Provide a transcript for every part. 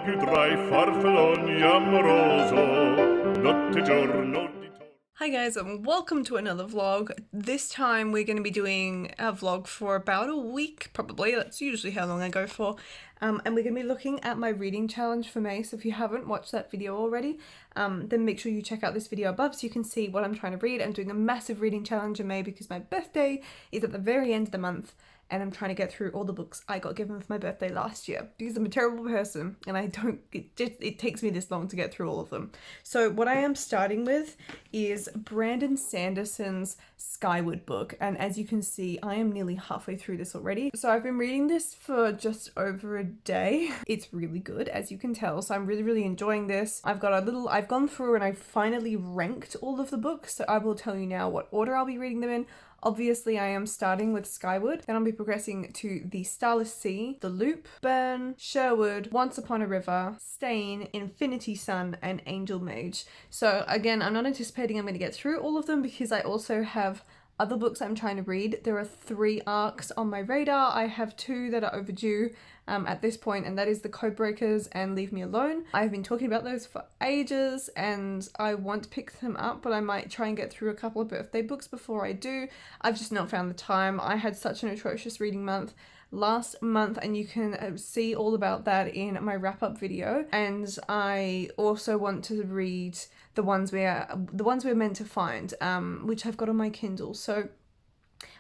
non più tra i farfalloni amoroso, notte e giorno di torno. Hi guys, and welcome to another vlog. This time we're going to be doing a vlog for about a week, probably. That's usually how long I go for. And we're going to be looking at my reading challenge for May. So if you haven't watched that video already, then make sure you check out this video above so you can see what I'm trying to read. I'm doing a massive reading challenge in May because my birthday is at the very end of the month. And I'm trying to get through all the books I got given for my birthday last year because I'm a terrible person and it takes me this long to get through all of them. So what I am starting with is Brandon Sanderson's Skyward book, and as you can see I am nearly halfway through this already. So I've been reading this for just over a day. It's really good, as you can tell, so I'm really enjoying this. I've gone through and I've finally ranked all of the books, so I will tell you now what order I'll be reading them in. Obviously, I am starting with Skyward, then I'll be progressing to The Starless Sea, The Loop, Burn, Sherwood, Once Upon a River, Stain, Infinity Sun, and Angel Mage. So again, I'm not anticipating I'm going to get through all of them because I also have other books I'm trying to read. There are 3 arcs on my radar. I have 2 that are overdue at this point, and that is The Codebreakers and Leave Me Alone. I've been talking about those for ages and I want to pick them up, but I might try and get through a couple of birthday books before I do. I've just not found the time. I had such an atrocious reading month last month, and you can see all about that in my wrap-up video. And I also want to read the ones we're meant to find, which I've got on my Kindle. So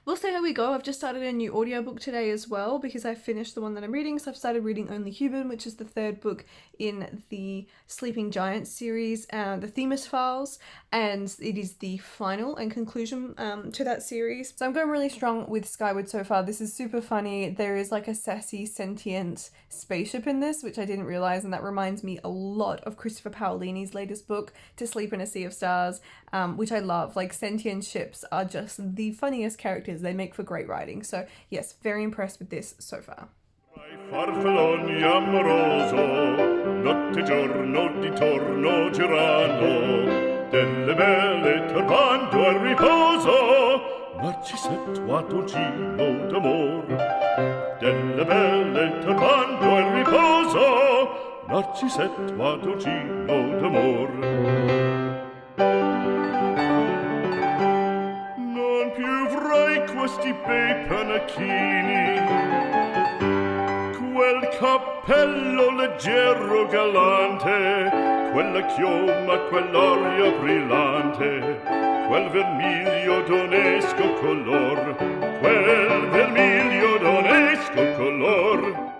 we'll see how we go. I've just started a new audiobook today as well because I finished the one that I'm reading. So I've started reading Only Human, which is the 3rd book in the Sleeping Giants series, the Themis Files, and it is the final and conclusion to that series. So I'm going really strong with Skyward so far. This is super funny. There is like a sassy, sentient spaceship in this, which I didn't realize, and that reminds me a lot of Christopher Paolini's latest book, To Sleep in a Sea of Stars, which I love. Like, sentient ships are just the funniest characters. They make for great writing. So yes, very impressed with this so far. Farfalloni amoroso, notte e giorno di torno girando, delle belle turbando al riposo, Narcisetto d'amor. Delle belle turbando al riposo, Narcisetto d'amor. Non più avrai questi bei panacchini, quel cappello leggero galante, quella chioma, quell'aria brillante, quel vermiglio d'onesco color, quel vermiglio d'onesco color.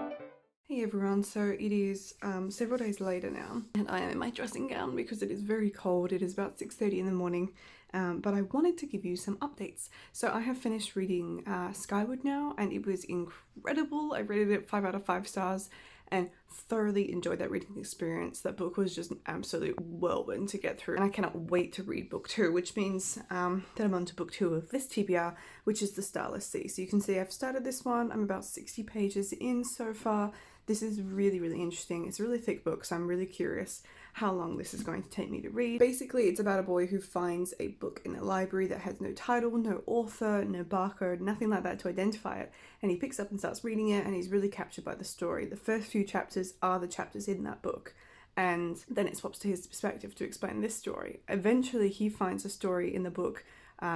Hey everyone, so it is several days later now and I am in my dressing gown because it is very cold. It is about 6:30 in the morning, but I wanted to give you some updates. So I have finished reading Skyward now, and it was incredible. I rated it 5 out of 5 stars and thoroughly enjoyed that reading experience. That book was just an absolute whirlwind to get through, and I cannot wait to read book 2, which means that I'm on to book 2 of this TBR, which is The Starless Sea. So you can see I've started this one. I'm about 60 pages in so far. This is really interesting. It's a really thick book, so I'm really curious how long this is going to take me to read. Basically, it's about a boy who finds a book in a library that has no title, no author, no barcode, nothing like that to identify it, and he picks up and starts reading it, and he's really captured by the story. The first few chapters are the chapters in that book, and then it swaps to his perspective to explain this story. Eventually, he finds a story in the book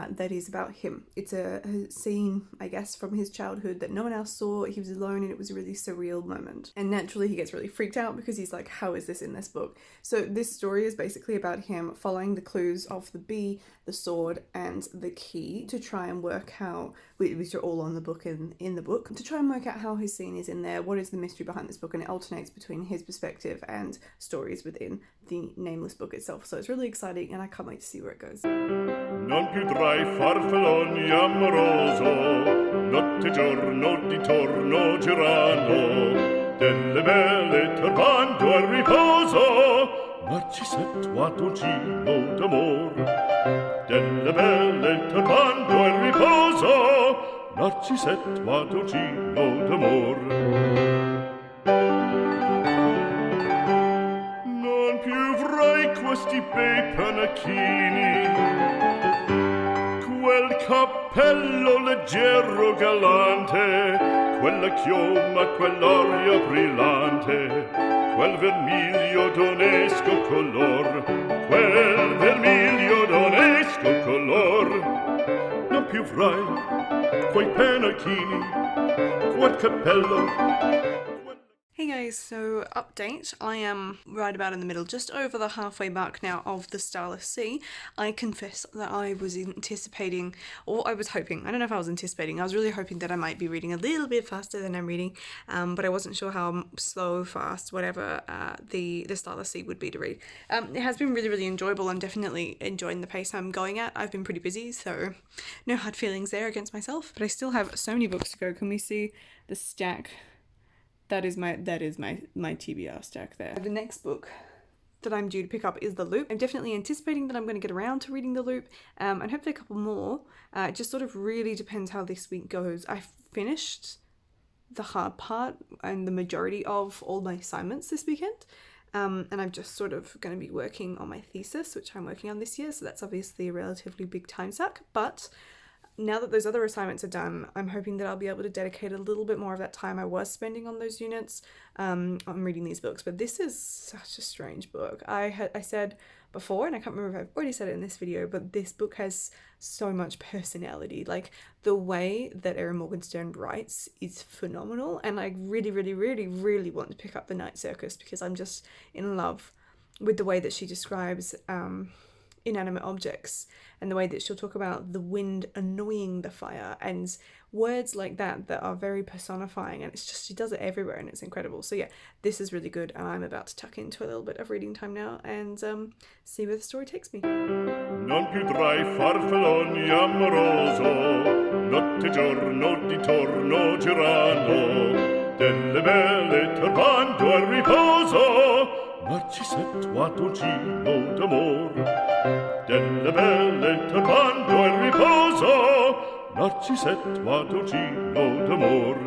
that is about him. It's a scene, I guess, from his childhood that no one else saw. He was alone and it was a really surreal moment. And naturally he gets really freaked out because he's like, how is this in this book? So this story is basically about him following the clues of the bee, the sword, and the key to try and work how, which are all on the book in the book, to try and work out how his scene is in there, what is the mystery behind this book, and it alternates between his perspective and stories within the nameless book itself. So it's really exciting and I can't wait to see where it goes. Non più tra i farfalloni amoroso, notte e giorno di torno girando, delle belle turbando al riposo, Narcisetto d'amor. Delle belle turbando al riposo, Narcisetto d'amor. Non più avrai questi bei panacchini, quel cappello leggero galante, quella chioma, quell'aria brillante, quel vermiglio d'onesco color, quel vermiglio d'onesco color. Non più frai quei pennacchini, quel cappello. Hey guys, so update. I am right about in the middle, just over the halfway mark now of the Starless Sea. I confess that I was anticipating, or I was hoping, I don't know if I was anticipating, I was really hoping that I might be reading a little bit faster than I'm reading, but I wasn't sure how slow, fast, whatever the Starless Sea would be to read. It has been really, really enjoyable. I'm definitely enjoying the pace I'm going at. I've been pretty busy, so no hard feelings there against myself, but I still have so many books to go. Can we see the stack? That is my TBR stack there. The next book that I'm due to pick up is The Loop. I'm definitely anticipating that I'm going to get around to reading The Loop, and hopefully a couple more. It just sort of really depends how this week goes. I finished the hard part and the majority of all my assignments this weekend, and I'm just sort of going to be working on my thesis, which I'm working on this year, so that's obviously a relatively big time suck, but now that those other assignments are done, I'm hoping that I'll be able to dedicate a little bit more of that time I was spending on those units on reading these books. But this is such a strange book. I said before, and I can't remember if I've already said it in this video, but this book has so much personality. Like, the way that Erin Morgenstern writes is phenomenal, and I really, really, really, really want to pick up The Night Circus because I'm just in love with the way that she describes inanimate objects and the way that she'll talk about the wind annoying the fire and words like that are very personifying, and it's just, she does it everywhere and it's incredible. So yeah, this is really good, and I'm about to tuck into a little bit of reading time now and see where the story takes me. Non più tra i farfalloni amoroso, notte e giorno di torno girano, delle belle turbando al riposo, Narcisetto a dolcino d'amor. Delle belle turbando al riposo, Narcisetto a dolcino d'amor.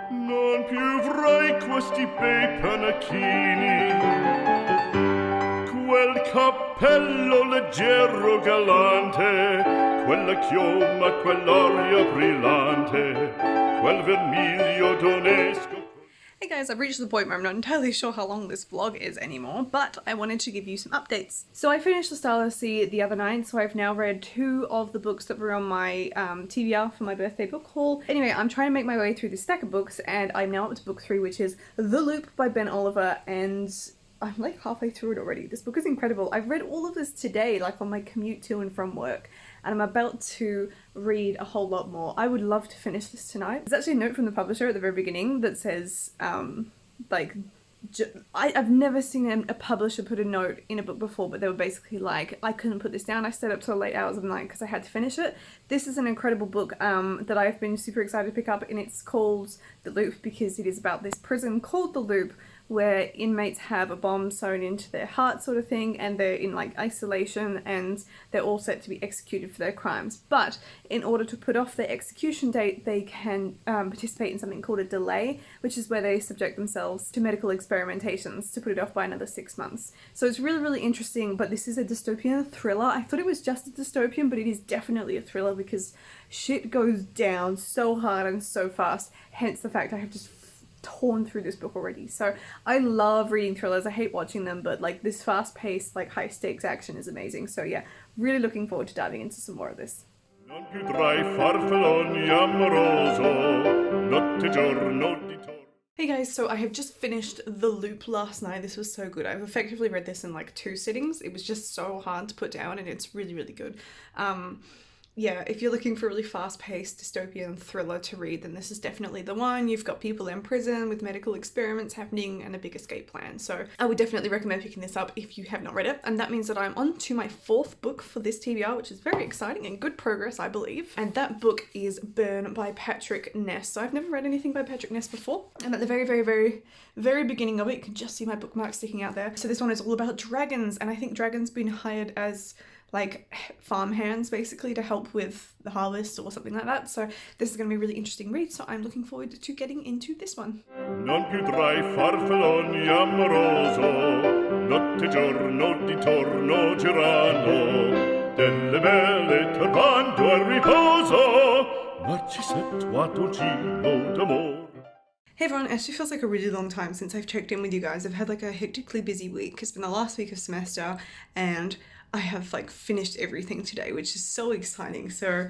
Non più avrai questi bei panacchini, quel cappello leggero galante, quella chioma, quell'aria brillante, quel vermiglio d'onesco. Hey guys, I've reached the point where I'm not entirely sure how long this vlog is anymore, but I wanted to give you some updates. So I finished the Starless Sea the other night, so I've now read 2 of the books that were on my TBR for my birthday book haul. Anyway, I'm trying to make my way through this stack of books, and I'm now up to book 3, which is The Loop by Ben Oliver, and I'm like halfway through it already. This book is incredible. I've read all of this today, like on my commute to and from work, and I'm about to read a whole lot more. I would love to finish this tonight. There's actually a note from the publisher at the very beginning that says, I've never seen a publisher put a note in a book before, but they were basically like, I couldn't put this down. I stayed up till late hours of the night because I had to finish it. This is an incredible book that I've been super excited to pick up, and it's called The Loop because it is about this prison called The Loop, where inmates have a bomb sewn into their heart sort of thing, and they're in like isolation, and they're all set to be executed for their crimes. But in order to put off their execution date, they can participate in something called a delay, which is where they subject themselves to medical experimentations to put it off by another 6 months. So it's really, really interesting, but this is a dystopian thriller. I thought it was just a dystopian, but it is definitely a thriller because shit goes down so hard and so fast, hence the fact I have just torn through this book already. So I love reading thrillers. I hate watching them, but like this fast-paced, like high-stakes action is amazing. So yeah, really looking forward to diving into some more of this. Non più tra i farfalloni amoroso, notte e giorno di torno. Hey guys, so I have just finished The Loop last night. This was so good. I've effectively read this in like 2 sittings. It was just so hard to put down, and it's really, really good. Yeah, if you're looking for a really fast-paced dystopian thriller to read, then this is definitely the one. You've got people in prison with medical experiments happening and a big escape plan. So I would definitely recommend picking this up if you have not read it. And that means that I'm on to my 4th book for this TBR, which is very exciting and good progress, I believe. And that book is Burn by Patrick Ness. So I've never read anything by Patrick Ness before. And at the very, very, very, very beginning of it, you can just see my bookmark sticking out there. So this one is all about dragons, and I think dragons been hired as like farm hands basically to help with the harvest or something like that. So this is going to be a really interesting read, so I'm looking forward to getting into this one. Non più tra i farfalloni amoroso, notte e giorno di torno girano, delle belle turbando al riposo, Narcisetto a dolcino d'amor. Hey everyone, it actually feels like a really long time since I've checked in with you guys. I've had like a hectically busy week. It's been the last week of semester and I have like finished everything today, which is so exciting. So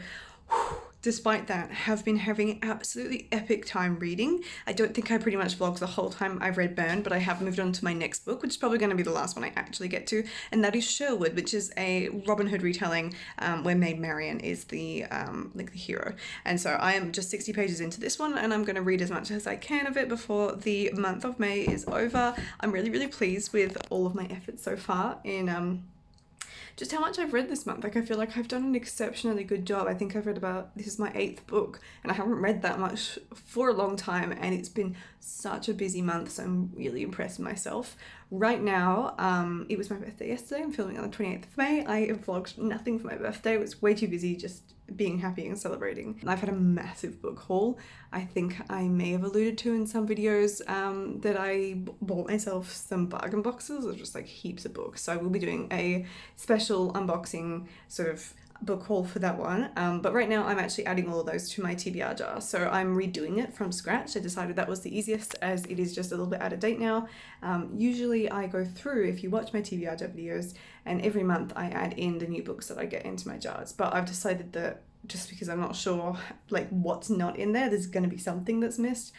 despite that, have been having absolutely epic time reading. I don't think I pretty much vlogged the whole time I've read Burn, but I have moved on to my next book, which is probably going to be the last one I actually get to, and that is Sherwood, which is a Robin Hood retelling where Maid Marian is the like the hero. And so I am just 60 pages into this one, and I'm going to read as much as I can of it before the month of May is over. I'm really pleased with all of my efforts so far in just how much I've read this month. Like, I feel like I've done an exceptionally good job. I think I've read this is my 8th book, and I haven't read that much for a long time, and it's been such a busy month, so I'm really impressed with myself. Right now, it was my birthday yesterday. I'm filming on the 28th of May. I vlogged nothing for my birthday. I was way too busy just being happy and celebrating. And I've had a massive book haul. I think I may have alluded to in some videos that I bought myself some bargain boxes of just like heaps of books. So I will be doing a special unboxing sort of book haul for that one, but right now I'm actually adding all of those to my TBR jar, so I'm redoing it from scratch. I decided that was the easiest as it is just a little bit out of date now. Usually I go through, if you watch my TBR jar videos, and every month I add in the new books that I get into my jars, but I've decided that just because I'm not sure like what's not in there, there's going to be something that's missed.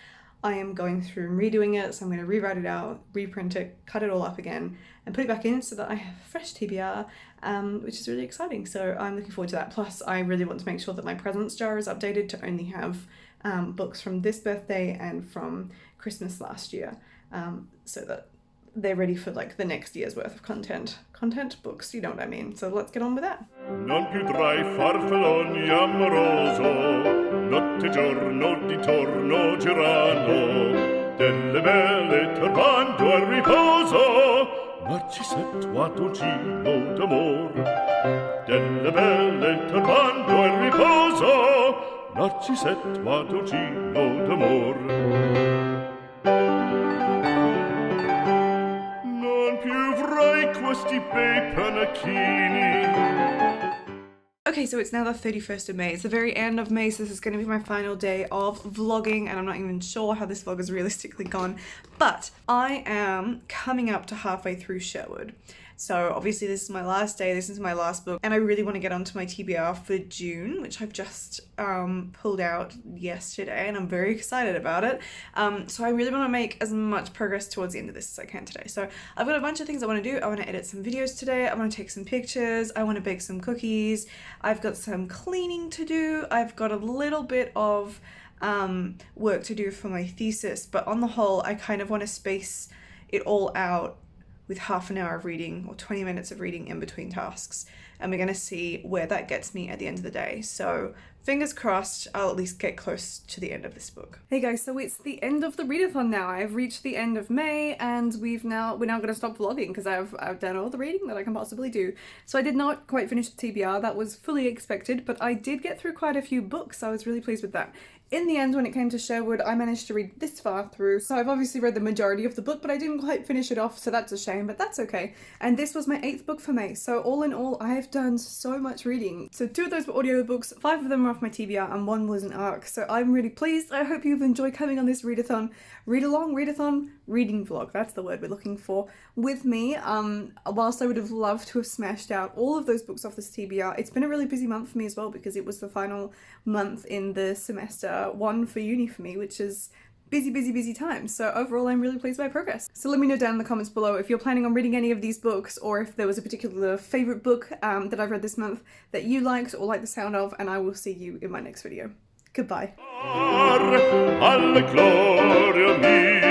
I am going through and redoing it, so I'm going to rewrite it out, reprint it, cut it all up again, and put it back in so that I have fresh TBR, which is really exciting. So I'm looking forward to that. Plus, I really want to make sure that my presents jar is updated to only have books from this birthday and from Christmas last year, so that they're ready for like the next year's worth of content books, you know what I mean. So let's get on with that. Non più tra I farfalloni amoroso, notte giorno di torno girano, delle belle turbando al riposo, Narcisetto a dolcino d'amor. Delle belle turbando al riposo, Narcisetto a dolcino d'amor. Okay, so it's now the 31st of May. It's the very end of May, so this is going to be my final day of vlogging, and I'm not even sure how this vlog has realistically gone, but I am coming up to halfway through Sherwood. So obviously this is my last day, this is my last book, and I really want to get onto my TBR for June, which I've just pulled out yesterday, and I'm very excited about it. So I really want to make as much progress towards the end of this as I can today. So I've got a bunch of things I want to do. I want to edit some videos today, I want to take some pictures, I want to bake some cookies, I've got some cleaning to do, I've got a little bit of work to do for my thesis, but on the whole I kind of want to space it all out with half an hour of reading or 20 minutes of reading in between tasks, and we're going to see where that gets me at the end of the day. So fingers crossed I'll at least get close to the end of this book. Hey guys, so it's the end of the readathon now. I've reached the end of May, and we're now going to stop vlogging because I've done all the reading that I can possibly do. So I did not quite finish the TBR, that was fully expected, but I did get through quite a few books, so I was really pleased with that. In the end, when it came to Sherwood, I managed to read this far through, so I've obviously read the majority of the book, but I didn't quite finish it off, so that's a shame, but that's okay. And this was my 8th book for May, so all in all, I have done so much reading. So 2 of those were audiobooks, 5 of them were off my TBR, and 1 was an ARC, so I'm really pleased. I hope you've enjoyed coming on this readathon, read-along, readathon, reading vlog, that's the word we're looking for, with me. Whilst I would have loved to have smashed out all of those books off this TBR, it's been a really busy month for me as well, because it was the final month in the semester 1 for uni for me, which is busy time. So overall, I'm really pleased with my progress. So let me know down in the comments below if you're planning on reading any of these books, or if there was a particular favourite book that I've read this month that you liked or like the sound of, and I will see you in my next video. Goodbye. Alla gloria mia.